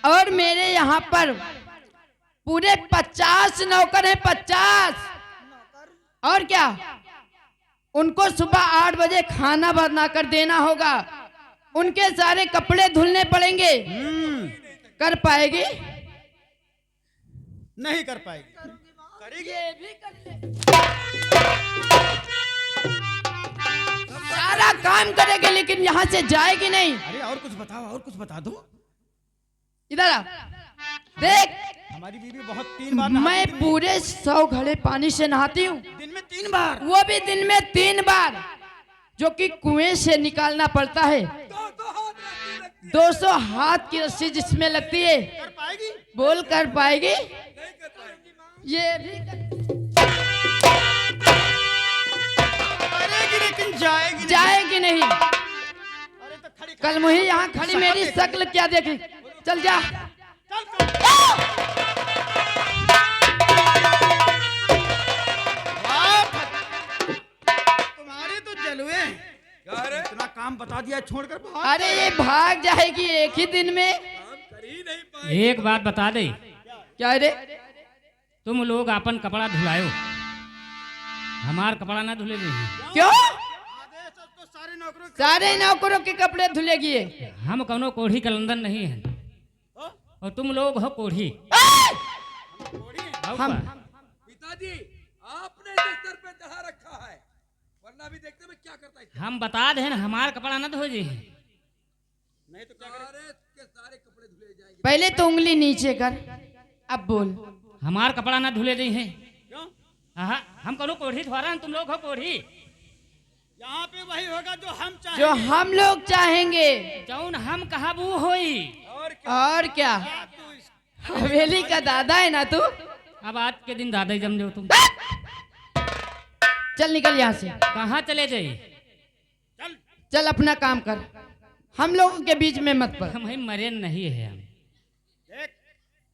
और मेरे यहाँ पर पूरे 50 नौकर हैं, 50। और क्या, उनको सुबह 8 बजे खाना बना कर देना होगा, उनके सारे कपड़े धुलने पड़ेंगे। कर पाएगी? नहीं कर पाएगी। करेगी? ये भी कर ले। सारा काम करेगी लेकिन यहाँ से जाएगी नहीं। अरे और कुछ बताओ, और कुछ बता दो। इधर आ, देख हमारी बीवी बहुत 3 बार मैं पूरे 100 घड़े पानी से नहाती हूँ, दिन में 3 बार, वो भी दिन में 3 बार, जो कि कुएं से निकालना पड़ता है। 200 हाथ की रस्सी जिसमें लगती है। कर पाएगी? बोल कर पाएगी? ये भी करेगी लेकिन जाएगी जाएगी नहीं। अरे तो खड़ी कल मुही यहाँ खड़ी मेरी शक्ल क्या देखी? चल जा। तुम्हारे तो जलवे। इतना काम बता दिया छोड़कर भाग। अरे ये भाग जाएगी एक ही दिन में। एक बात बता दे, क्या रे? तुम लोग अपन कपड़ा धुलायो, हमार कपड़ा ना धुले दे। क्यों? आदेश तो सारे नौकरों के कपड़े धुलेगी ये। हम कौनो कोढ़ी कलंदन नहीं है, और तुम लोग हो कोढ़ी। हम पिताजी आपने इस स्तर पे चढ़ा रखा है, वरना भी देखते में क्या करता है। हम बता दे न, हमार कपड़ा ना धो जी। नहीं तो क्या सारे के सारे कपड़े धुले जाएंगे। पहले तो उंगली नीचे कर, अब बोल। हमार कपड़ा ना धुले दी है। क्यों? हाँ, हम कौनो कोढ़ी थोड़ा, तुम लोग हो कोढ़ी। यहाँ पे वही होगा जो हम चाहेंगे। जो हम लोग चाहेंगे। जौन हम कहा वो होई। और क्या, हवेली का दादा है ना तू? अब आज के दिन दादा ही जम जाओ तुम। चल निकल यहाँ से। कहाँ चले जाए? चल चल अपना काम कर, हम लोगों के बीच में मत पड़। हम ही मरे नहीं है हम। देख,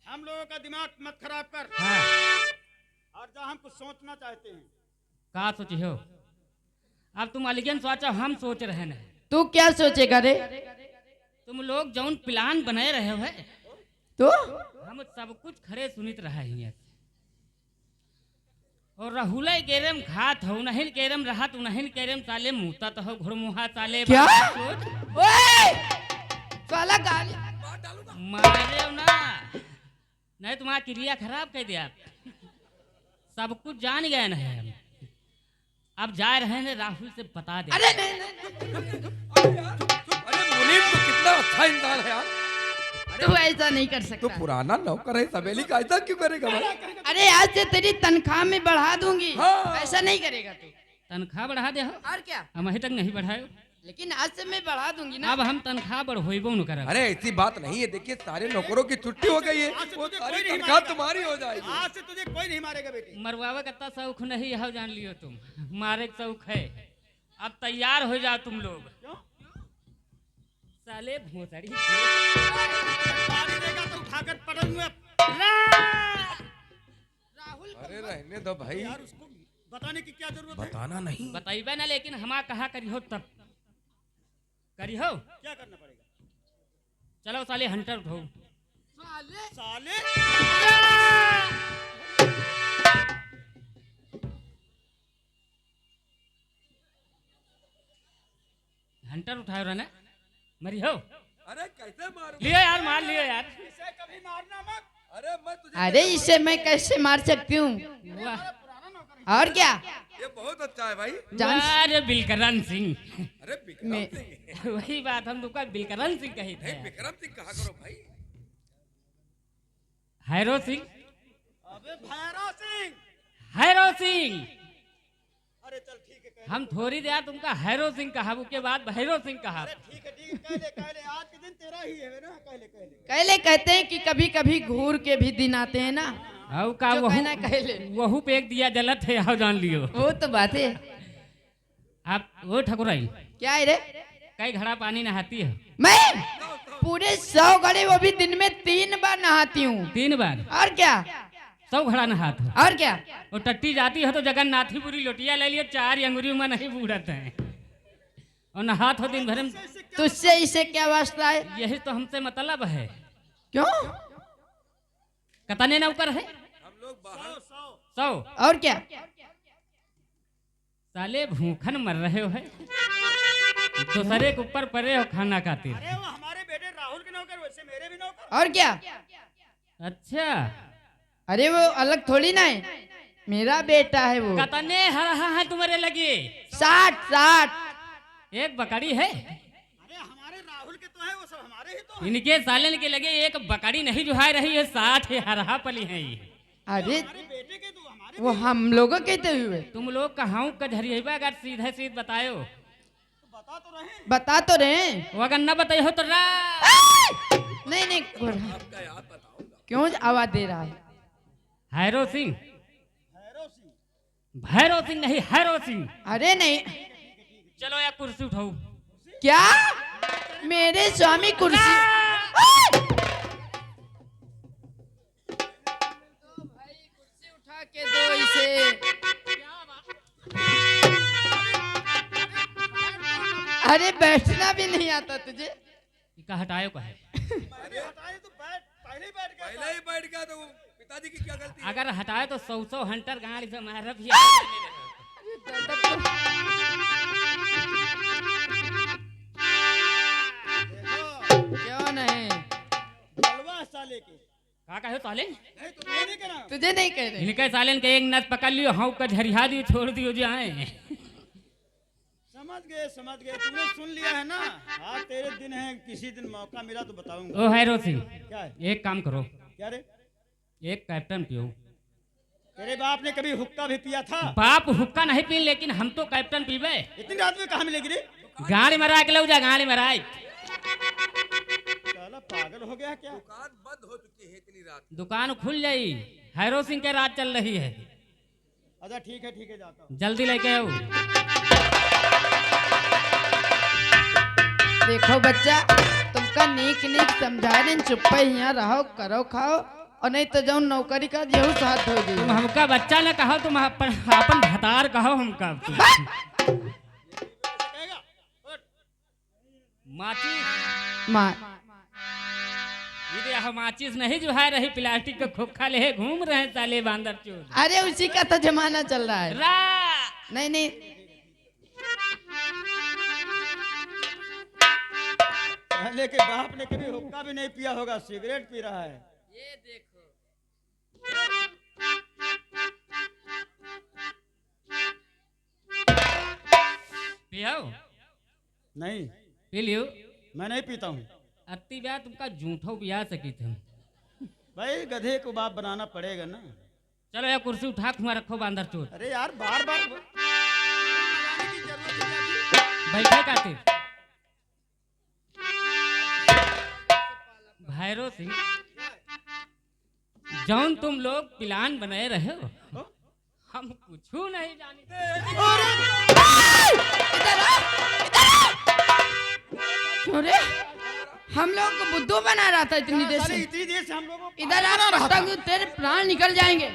हम लोगों का दिमाग मत खराब कर। हाँ, और जहाँ हम कुछ सोचना चाहते हैं। का सोची हो? अब तुम अलिगन सोचो, हम सोच रहे न। तू क्या सोचेगा रे? तुम लोग जौन प्लान बनाए रहे हो है, तो हम सब कुछ खरे सुनित रहा ही। और राहुल केरम खात हो नहीं केरम रहा तू नहीं केरम साले मुहता तो हो घुड़मुहा साले। क्या? सोच ओए साला गाली मारे ना, नहीं तुम्हारा क्रिया खराब कर दिया। सब कुछ जान गए ना हम। अब जा रहे हैं राहुल से बता दे। अरे नहीं, नहीं। अरे मुनीम तो कितना अच्छा इंसान है यार। तू ऐसा नहीं कर तो सकता। पुराना नौकर है, सवेली का ऐसा क्यों करेगा भाई? अरे आज से तेरी तनख्वाह में बढ़ा दूंगी। हाँ। ऐसा नहीं करेगा तू। तनख्वाह बढ़ा दे हो। और क्या, हम अभी तक नहीं बढ़ायो। लेकिन आज से मैं बढ़ा दूंगी ना। अब हम तनख्वाह बढ़ोइबो न करब। अरे ऐसी बात नहीं है, देखिए सारे नौकरों की छुट्टी हो गई है, आज से वो तुझे सारी कोई नहीं तनख्वाह मारेगा। तुम्हारी हो जाएगी। आज से तुझे कोई नहीं मारेगा बेटी। मरवावे का शौक नहीं है, जान लियो तुम। मारे का शौक है। अब तैयार हो जाओ तुम लोग। साले भोसड़ी पानी देगा तो उठाकर पटक। राहुल अरे रहने दो भाई, यार उसको बताने की क्या जरूरत है? बताना नहीं। बताइबे ना, लेकिन हमा कहा करियो तब करियो। क्या करना पड़ेगा? चलो साले हंटर उठो। साले हंटर उठाओ रहा ना, मरी हो। अरे कैसे मारूं? लियो यार, मार लियो यार। इसे कभी मारना मत। अरे मैं तुझे अरे इसे मैं कैसे मार सकती हूँ? वाह, और क्या, ये बहुत अच्छा है भाई। जान अरे बिलकरण सिंह। अरे विक्रम मैं- सिंह, वही बात हम तुमका बिलकरण सिंह कही थे। विक्रम सिंह कहा करो भाई। हैरो सिंह, अबे भैरव सिंह। हैरो सिंह। अरे चल ठीक है, कह हम थोड़ी देर तुमका हैरो सिंह कहा, उसके बाद भैरो सिंह कहा। ठीक है, कह ले आज के दिन तेरा ही है ना। कह ले कहले कहते हैं कि कभी कभी घूर के भी दिन आते हैं ना। और का जो वहू कहना कहले। वहू पे एक दिया जलत है, आओ जान लियो। वो तो बात है। आप वो ठकुराई क्या है रे? कई घड़ा पानी नहाती है? मैं पूरे 100 घड़े, वो भी दिन में 3 बार नहाती हूँ। 3 बार? और क्या, 100 घड़ा नहात हो। और क्या, और टट्टी जाती है तो जगन्नाथी पूरी लोटिया ले लियो, 4 अंगुरी में नहीं बूढ़त है। और नहात हो दिन भर में। इससे तुझसे इसे क्या वास्ता है? यही तो हमसे मतलब है। क्यों? कतने नौकर है? हम लोग बाहर 100। और क्या? साले भूखन मर रहे हो है, दूसरे के ऊपर पड़े हो खाना खातिर। अरे वो हमारे बेटे राहुल के नौकर, वैसे मेरे भी नौकर। और क्या? अच्छा, अरे वो अलग थोड़ी ना है, मेरा बेटा है वो। कतने हरा है तुम्हारे लगे? 60। एक बकरी है अरे हमारे राहुल के तो है, वो सब हमारे ही तो हैं। इनके सालन के लगे, एक बकरी नहीं जुहाई रही है, 60 हरा पली है ये। अरे हमारे बेटे के तो हमारे वो हम लोगों के तो हुए। तुम लोग कहाँ कझरिएबा, अगर सीधे सीध बतायो। तो बता तो रहे। बता तो रहे। वो अगर न बताइए तो नहीं नहीं, आपका याद बताऊंगा। क्यों आवाज दे रहा है? हैरो सिंह, भैरव सिंह। भैरव सिंह नहीं, हैरो सिंह। अरे नहीं। चलो यार कुर्सी उठाओ। क्या? मेरे स्वामी कुर्सी? भाई कुर्सी उठा के दो इसे। अरे बैठना भी नहीं आता तुझे? का हटायो का है? अरे हटाए तो पहले ही बैठ गया। पहले ही बैठ गया तो पिताजी की क्या गलती है? अगर हटाए तो 100 हंटर गाड़ी से मार भी देखो क्यों नहीं? जलवा साले के। का कहो साले? नहीं तो ये नहीं कहना। तुझे नहीं कह रहे। इनके सालन के एक नस पकड़ लियो, हाँ का झरिया दियो, छोड़ दियो जाए। समझ गए, तुमने सुन लिया है ना। हाँ तेरे दिन है, किसी दिन मौका मिला तो बताऊंगा। ओ हैरो सिंह, क्या है? एक काम करो, क्या रे? एक कैप्टन पियो। तेरे बाप ने कभी हुक्का भी पिया था? बाप हुक्का नहीं पी, लेकिन हम तो कैप्टन पीबे। इतनी रात में कहाँ मिलेगी रे? गाड़ी मरा के लो जा, गाड़ी मराए। साला पागल हो गया क्या? दुकान बंद हो चुकी है इतनी रात। दुकान खुल जाई, हैरो सिंह के रात चल रही है। अच्छा ठीक है जाता हूँ। जल्दी लेके आओ। देखो बच्चा, तुमका नीक समझा रहे, चुप यहाँ रहो, करो खाओ, और नहीं तो जाओ नौकरी का जेहू साथ हो तुम गई। हमका बच्चा न कहो, तुम अपन भतार कहो हमका। कहेगा? उठ। माचिस माँ ये माचिस नहीं जो है रही, प्लास्टिक का खोखा ले घूम रहे हैं साले बांदर चोर। अरे उसी का तो जमाना चल रहा है। रा नहीं नहीं, पहले के बाप ने कभी हुक्का भी नहीं पिया होगा, सिगरेट पी रहा है। ये देखो। पियो, नहीं पी लियो। मैं नहीं पीता हूँ। अति ब्याह तुमका झूठो बिया सकी थे। भाई गधे को बाप बनाना पड़ेगा ना। चलो यार कुर्सी उठा के वहाँ रखो बांदर चोर। अरे यार बार बार बैठे खातिर भैरो सिंह, जौन तुम लोग प्लान बनाए रहे हो, हम कुछ नहीं जानते। इधर आ, इधर आ। क्यों रे? हम लोग को बुद्धू बना रहा था इतनी देर से। इतनी देर से हम लोगों को इधर आ रहा था, तेरे प्राण निकल जाएंगे।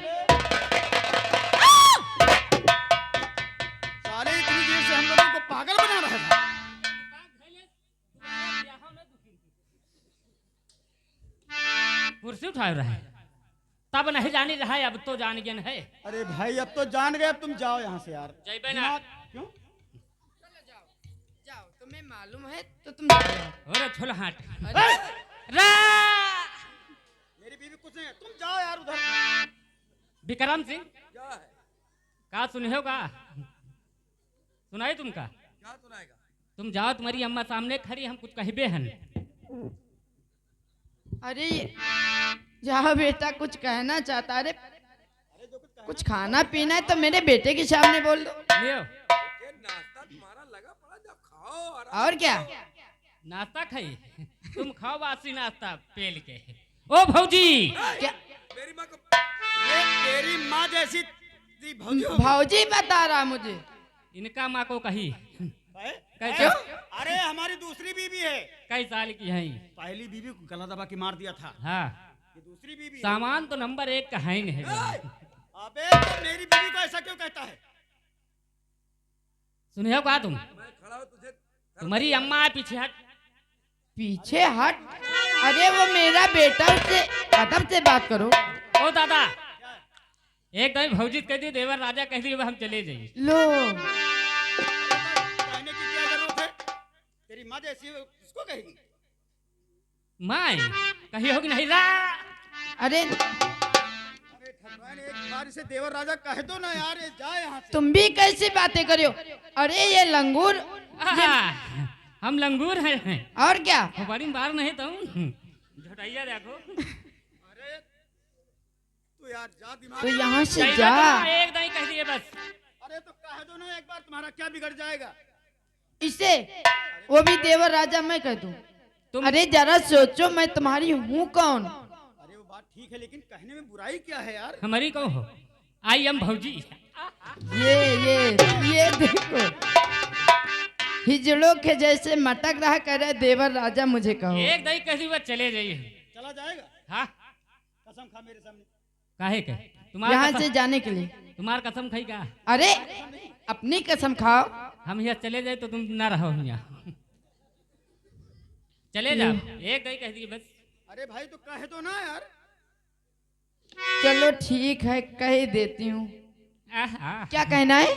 साले इतनी देर से हम लोगों को पागल बना रहा था। कुर्सी उठा रहा है, तब नहीं जानी रहा है, अब तो जान गए है। अरे भाई अब तो जान गए, अब तुम जाओ यहाँ से यार। जैबे ना। दिमाग- क्यों? जाओ, तुम्हें मालूम है तो तुम जाओ। और छोला हाथ अरे, रा मेरी बीवी कुछ नहीं है, तुम जाओ यार उधर। विक्रम सिंह क्या है? का सुने हो का? सुनाई तुमका? क्या सुनाएगा? तुम जाओ, तुम्हारी अम्मा सामने खड़ी, हम कुछ कहबे हन। अरे जाओ बेटा, कुछ कहना चाहता। अरे कुछ खाना पीना है तो मेरे बेटे के सामने बोल दो। लियो ये नाश्ता तुम्हारा लगा पड़ा, जब खाओ आराम और क्या? नाश्ता खाई, तुम खाओ बासी नाश्ता पेल के। ओ भौजी, क्या मेरी माँ को ये तेरी माँ जैसी तेरी भौजी होगी। भौजी बता रहा मुझे? इनका माँ को कही भाई, कैसे? अरे हमारी दूसरी बीवी है। कई साल की है? पहली बीवी को गला दबा के मार दिया था। हाँ, ये दूसरी बीवी है। सामान तो नंबर 1 का है ही नहीं। अबे तो मेरी बीवी को ऐसा क्यों कहता है? सुने हो का तुम? मैं खड़ा हूँ तुझे तुम्हारी अम्मा है पीछे हट। पीछे हट। अरे वो मेरा बेटा, उससे अदब से बात करो। ओ दादा, एक दम भौजी कह दी, देवर राजा कह दी, हम चले जाइए। लो, कहने की क्या जरूरत है? तेरी माँ जैसी है, उसको कहेगी। माँ कही होगी नहीं रा। अरे अरे ठकुराइन, एक बार इसे देवर राजा कह दो ना यार, ये जाए यहाँ से। तुम भी कैसी बातें करो? अरे ये लंगूर, हम लंगूर हैं। और क्या? बड़ी बार नहीं तो झटैया देखो। अरे तू यार जा, दिमाग तो यहाँ से कही जा। दो, एक दही कह दिए बस। अरे तो कह दो ना एक बार, तुम्हारा क्या बिगड़ जाएगा? इसे वो भी देवर राजा मैं कह दूं? तुम अरे जरा सोचो, मैं तुम्हारी हूँ कौन? अरे वो बात ठीक है, लेकिन कहने में बुराई क्या है यार? हमारी कहो हो, आई एम भौजी। ये देखो, हिजड़ों के जैसे मटक रहा, करे देवर राजा मुझे कहो। एक दही कह दी बस चले जाइए। चला जाएगा? हाँ, कसम खा मेरे सामने। काहे के? यहाँ से जाने के लिए। तुम्हार कसम खाई का? अरे अपनी कसम खाओ। हम यहाँ चले जाए तो तुम ना रहो यहाँ। चले जाओ, एक दही कह दिए बस। अरे भाई तो कह दो ना यार। चलो ठीक है, कह ही देती हूँ। आहा। क्या कहना है?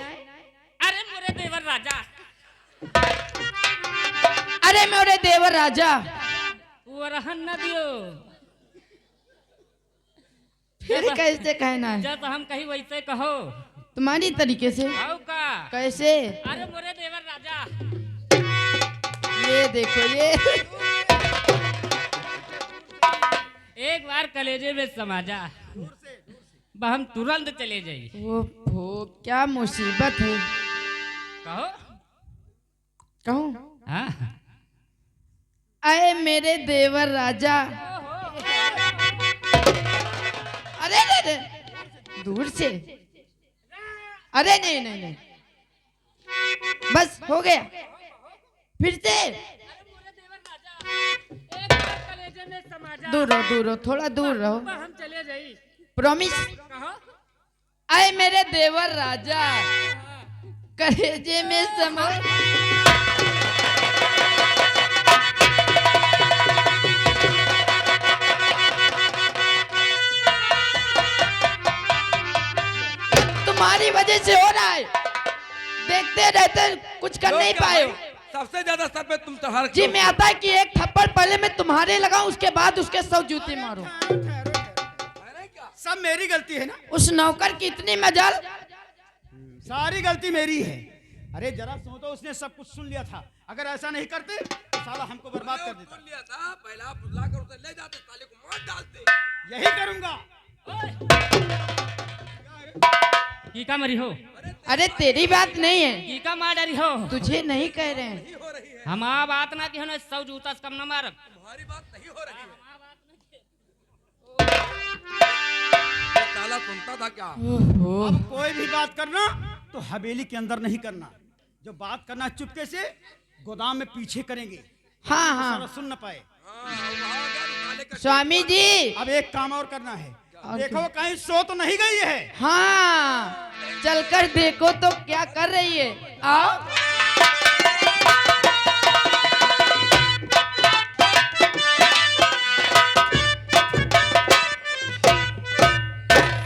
अरे मोरे देवर राजा। अरे मेरे देवर राजा। वो रहन न दियो। फिर कैसे कहना है? जब हम कहीं वैसे कहो। तुम्हारी तरीके से? आओ का? कैसे? अरे मोरे देवर राजा। ये देखो, ये एक बार कलेजे में समाजा, हम तुरंत चले जाइए। ओहो, क्या मुसीबत है। कहो। कहूँ? हाँ। आए मेरे देवर राजा। अरे अरे, दूर से। अरे नहीं नहीं नहीं, बस हो गया। फिर से दूर रहो, थोड़ा दूर रहो। हम चले जाइए। प्रॉमिस? कहो। आए मेरे देवर राजा, कलेजे में समा। तुम्हारी वजह से हो रहा है, देखते रहते कुछ कर नहीं पाए हो। सबसे ज्यादा सर पे तुम तुम्हारा जी मैं आता है कि एक थप्पड़ पहले मैं तुम्हारे लगाऊं, उसके बाद उसके 100 जूते मारो। सब मेरी गलती है ना? उस नौकर की इतनी मजाल। सारी गलती मेरी है। अरे जरा सुनो तो, उसने सब कुछ सुन लिया था। अगर ऐसा नहीं करते तो साला हमको बर्बाद कर देता। सुन लिया था, पहला बुला कर उसे ले जाते, साले को मार डालते। यही करूंगा। कीका मरी हो? अरे तेरी बात नहीं है, कीका मार डरी हो? तुझे नहीं कह रहे हैं। नहीं हो रही है, हम आ बात ना कि हो 100 जूता से कम न मारब। तुम्हारी बात नहीं हो रही है। ये साला सुनता था क्या? ओहो, अब कोई भी बात करना तो हवेली के अंदर नहीं करना। जो बात करना चुपके से गोदाम में पीछे करेंगे, हाँ साला हाँ हाँ, सुन न पाए। वहाँ गया तो साले का स्वामी जी। अब एक काम और करना है। और देखो कहीं सो तो नहीं गई है। हाँ, चलकर देखो तो क्या कर रही है। आओ।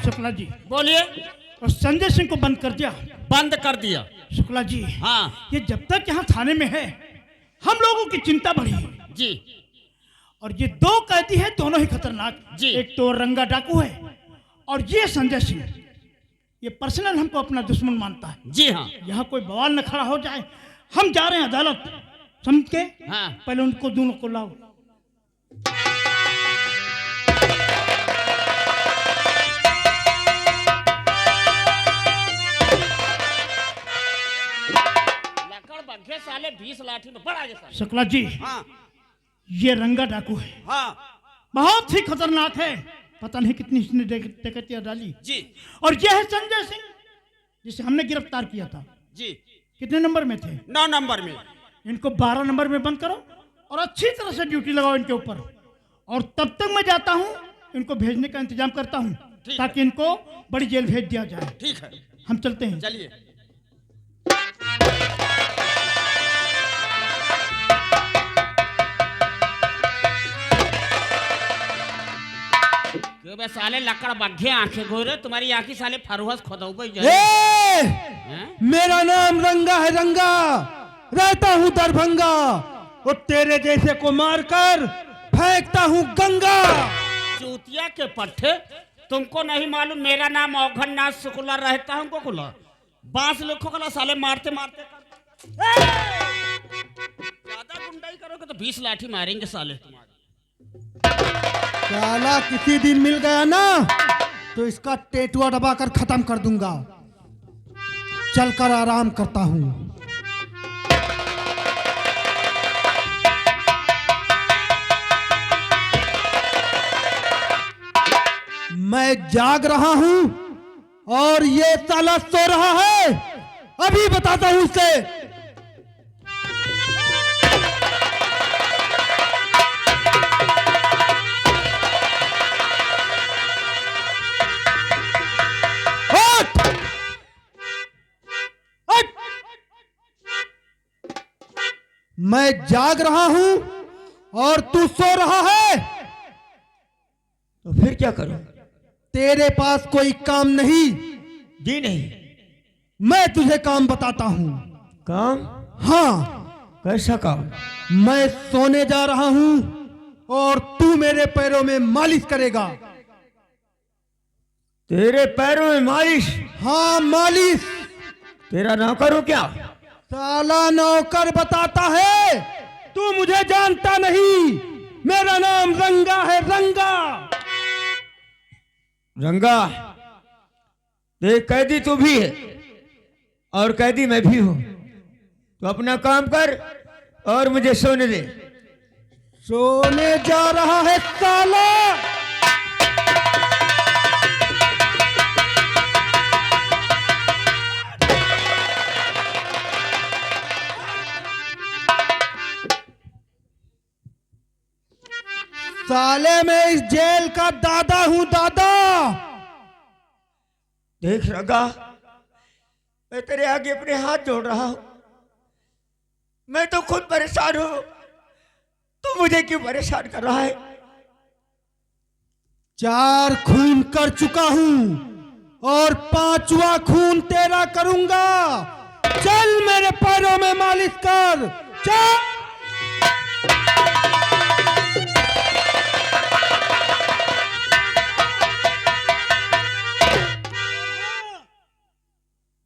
शुक्ला जी, बोलिए। और संजय सिंह को बंद कर दिया? बंद कर दिया। शुक्ला जी, हाँ ये जब तक यहाँ थाने में है, हम लोगों की चिंता बढ़ी है। जी। और ये दो कैदी है, दोनों ही खतरनाक। जी। एक तो रंगा डाकू है, और ये संजय सिंह, ये पर्सनल हमको अपना दुश्मन मानता है। जी हाँ। यहाँ कोई बवाल न खड़ा हो जाए। हम जा रहे हैं अदालत, समझ के? हाँ। पहले उनको दोनों को लाओ। लकड़ बग्घे साले 20 लाठी में बड़ा जैसा। शुक्ला जी, हाँ ये रंगा डाकू है, हाँ बहुत ही खतरनाक है। पता नहीं कितनी इसने डकैतियां डाली। जी और यह है संजय सिंह, जिसे हमने गिरफ्तार किया था। जी। कितने नंबर में थे? 9 नंबर में। इनको 12 नंबर में बंद करो और अच्छी तरह से ड्यूटी लगाओ इनके ऊपर। और तब तक मैं जाता हूँ, इनको भेजने का इंतजाम करता हूँ, ताकि इनको बड़ी जेल भेज दिया जाए। ठीक है, हम चलते हैं। चलिए। बे साले लकड़ बग्घे आंखें गोरे, तुम्हारी आंखी साले फरुहस खोदौबे जो मेरा नाम रंगा है, रंगा, रहता हूँ दरभंगा, और तेरे जैसे को मारकर फेंकता हूँ गंगा। चूतिया के पट्टे, तुमको नहीं मालूम मेरा नाम औघन नाथ शुक्ला, रहता हूँ कोकुला, बांस लिखो कला साले मारते मारते ज्यादा गुंडाई करोगे तो 20 लाठी मारेंगे साले तुम्हारे। साला किसी दिन मिल गया ना तो इसका टेटुआ दबाकर खत्म कर दूंगा। चलकर आराम करता हूँ। मैं जाग रहा हूँ और ये साला सो रहा है। अभी बताता हूँ उसे। मैं जाग रहा हूं और तू सो रहा है, तो फिर क्या करूं? तेरे पास कोई काम नहीं? जी नहीं। मैं तुझे काम बताता हूं। काम? हाँ। कैसा काम? मैं सोने जा रहा हूं और तू मेरे पैरों में मालिश करेगा। तेरे पैरों में मालिश? हाँ, मालिश। तेरा नौकर हूं क्या? साला नौकर बताता है, तू मुझे जानता नहीं। मेरा नाम रंगा है, रंगा। रंगा, देख कैदी तू भी है और कैदी मैं भी हूं। तो अपना काम कर और मुझे सोने दे। सोने जा रहा है साला। साले मैं इस जेल का दादा हूं, दादा। देख रंगा, मैं तेरे आगे अपने हाथ जोड़ रहा हूं। मैं तो खुद परेशान हूं, तू मुझे क्यों परेशान कर रहा है? 4 खून कर चुका हूं और 5वां खून तेरा करूंगा। चल मेरे पैरों में मालिश कर, चल।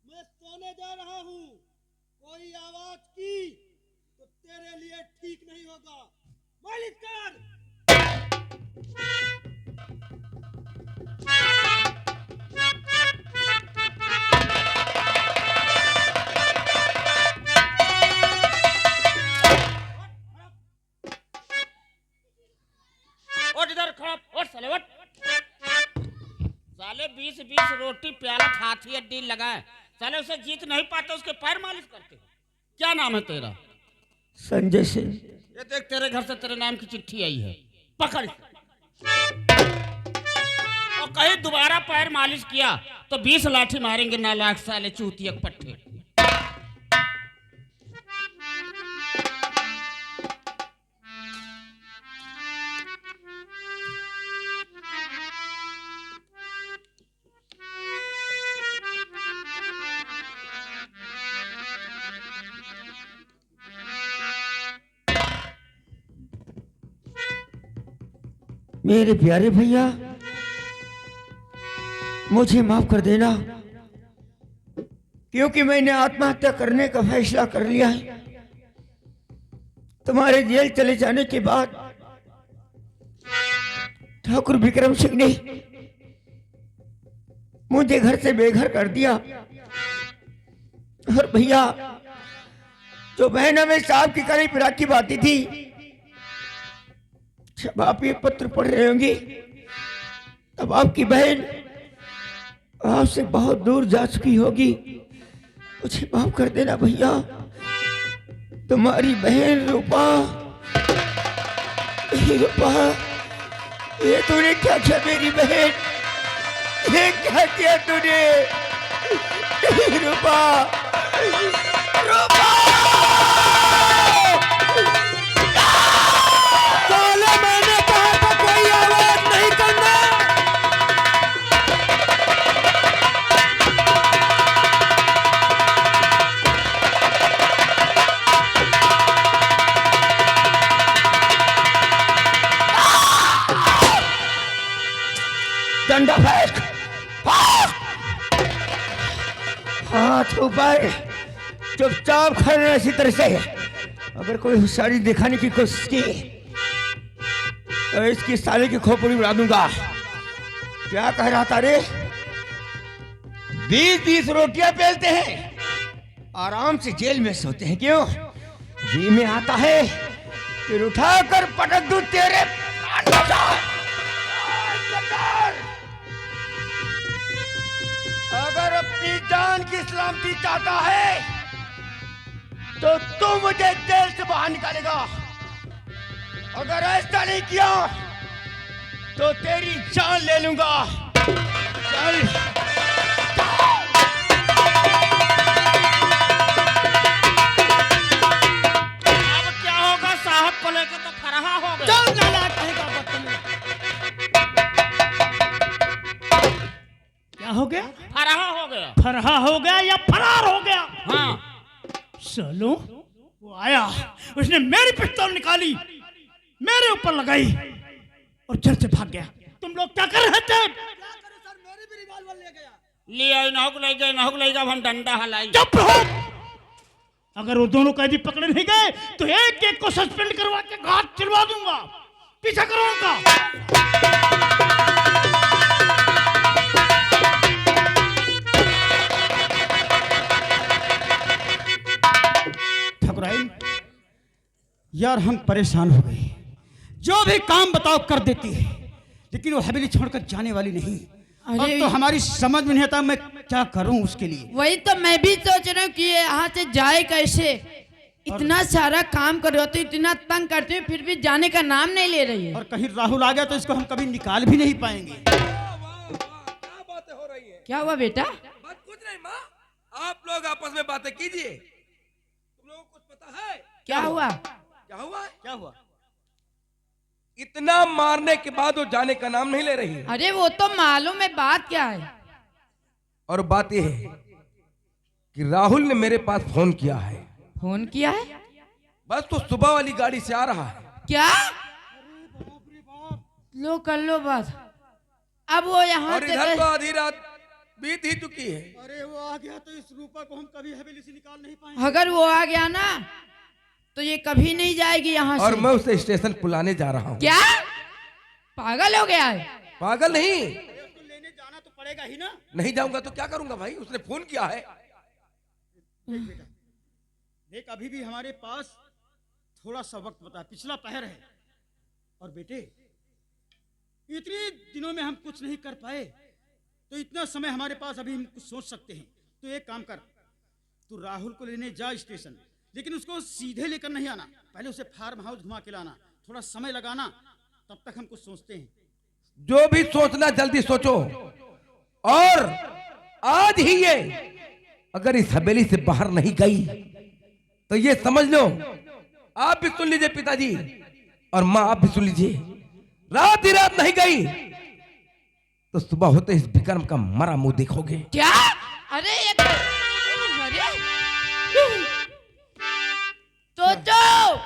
मैं सोने जा रहा हूं, कोई आवाज की तो तेरे लिए ठीक नहीं होगा। मालिश कर। उठ इधर खड़ा, उठ साले उठ। साले 20-20 रोटी प्याला हाथी अड्डी लगाए, साले उसे जीत नहीं पाते, उसके पैर मालिश करते। क्या नाम है तेरा? संजय सिंह। ये देख तेरे घर से तेरे नाम की चिट्ठी आई है, पकड़। और कहीं दोबारा पैर मालिश किया तो 20 लाठी मारेंगे नालायक साले चूतिया पट्टे। मेरे प्यारे भैया, मुझे माफ कर देना, क्योंकि मैंने आत्महत्या करने का फैसला कर लिया है। तुम्हारे जेल चले जाने के बाद ठाकुर विक्रम सिंह ने मुझे घर से बेघर कर दिया। और भैया, जो बहना में साहब की कड़ी पिरा की बाती थी, जब आप ये पत्र पढ़ रहे होंगे तब आपकी बहन आपसे बहुत दूर जा चुकी होगी। मुझे माफ कर देना भैया। तुम्हारी बहन रूपा, रूपा, ये तूने क्या किया मेरी बहन? ये क्या किया तूने? रूपा, रूपा! साले मैंने कहा था कोई आवाज नहीं करना। ऊपर चुपचाप खड़े रहे इसी तरह से। अगर कोई होशियारी दिखाने की कोशिश की तो इसकी साले की खोपड़ी उड़ा दूंगा। क्या कह रहा था रे? 20-20 रोटियां बेलते हैं, आराम से जेल में सोते हैं। क्यों? जी में आता है फिर उठाकर पटक दूं तेरे प्राण बचा। अगर अपनी जान की सलामती चाहता है तो तू मुझे जेल से बाहर निकालेगा। अगर ऐसा नहीं किया तो तेरी जान ले लूंगा। चल। अब क्या होगा? साहब को लेकर तो फराहा हो गया। चल नाला कहेगा बदतमीज। क्या हो गया? फराहा हो गया। फरहा हो गया या फरार हो गया? हाँ, चलो वो आया, उसने मेरी पिस्तौल निकाली, मेरे ऊपर लगाई और जड़ से भाग गया। तुम लोग क्या कर रहे थे? लिया नहुक ले गया, हम डंडा हलाई। चुप रहो। अगर वो दोनों कैदी पकड़े नहीं गए तो एक एक को सस्पेंड करवा के घाट चिरवा दूंगा। पीछा करो उनका। ठकुराइन, यार हम परेशान हो गए। जो भी काम बताओ कर देती है, लेकिन वो हवेली छोड़कर जाने वाली नहीं। अब तो हमारी समझ में नहीं आता मैं क्या करूं उसके लिए। वही तो मैं भी सोच रहा हूँ कि ये यहाँ से जाए कैसे। इतना सारा काम कर रहे हो तो इतना तंग करते हो, फिर भी जाने का नाम नहीं ले रही है। और कहीं राहुल आ गया तो इसको हम कभी निकाल भी नहीं पाएंगे। क्या बातें हो रही है? क्या हुआ बेटा? बात कुछ नहीं माँ, आप लोग आपस में बातें कीजिए। तुम लोगों को कुछ पता है? क्या हुआ? क्या हुआ? क्या हुआ? इतना मारने के बाद वो जाने का नाम नहीं ले रही है। अरे वो तो मालूम है, बात क्या है? और बात यह है कि राहुल ने मेरे पास फोन किया है। फोन किया है? बस तो सुबह वाली गाड़ी से आ रहा है। क्या? लो कर लो बात। अब वो यहाँ और से इधर तो आधी रात बीत ही चुकी है। अरे वो आ गया तो इस रूपा को हम कभी हवेली से निकाल नहीं पाएंगे। अगर वो आ गया ना तो ये कभी नहीं जाएगी यहाँ और से। मैं उसे स्टेशन बुलाने जा रहा हूँ। क्या पागल हो गया है? पागल नहीं। तो लेने जाना तो पड़ेगा ही ना। नहीं जाऊंगा तो क्या करूंगा भाई? उसने फोन किया है। देख अभी भी हमारे पास थोड़ा सा वक्त बता, पिछला पहर है। और बेटे इतने दिनों में हम कुछ नहीं कर पाए तो इतना समय हमारे पास अभी हम कुछ सोच सकते हैं। तो एक काम कर, तू राहुल को लेने जा स्टेशन, लेकिन उसको सीधे लेकर नहीं आना, पहले उसे फार्म हाउस घुमा के लाना। थोड़ा समय लगाना, तब तक हम कुछ सोचते हैं। जो भी सोचना जल्दी सोचो। और आज ही ये अगर इस हवेली से बाहर नहीं गई तो ये समझ लो, आप भी सुन लीजिए पिताजी और माँ आप भी सुन लीजिए, रात ही रात नहीं गई तो सुबह होते इस विक्रम का मरा मुंह देखोगे। क्या? अरे ये अरे सोचो,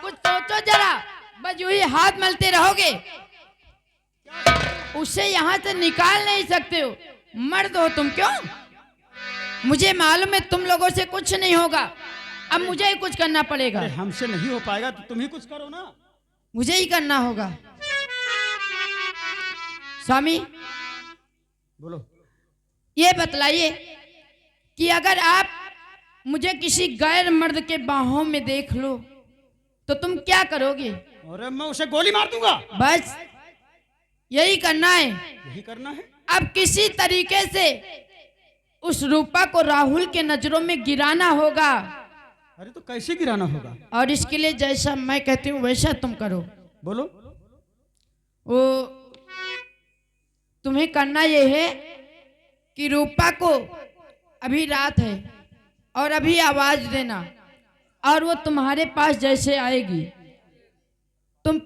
कुछ सोचो जरा। बस यूं ही हाथ मलते रहोगे, उसे यहाँ से निकाल नहीं सकते हो। मर्द हो तुम। क्यों? मुझे मालूम है तुम लोगों से कुछ नहीं होगा। अब मुझे ही कुछ करना पड़ेगा। अरे हमसे नहीं हो पाएगा तो तुम ही कुछ करो ना। मुझे ही करना होगा। स्वामी बोलो। ये बतलाइए कि अगर आप मुझे किसी गैर मर्द के बाहों में देख लो तो तुम क्या करोगे? अरे मैं उसे गोली मार दूंगा। बस यही करना है। यही करना है। अब किसी तरीके से उस रूपा को राहुल के नजरों में गिराना होगा। अरे तो कैसे गिराना होगा? और इसके लिए जैसा मैं कहती हूँ वैसा तुम करो। बोलो। वो तुम्हें करना ये है कि रूपा को अभी रात है और अभी आवाज देना, और वो तुम्हारे पास जैसे आएगी तुम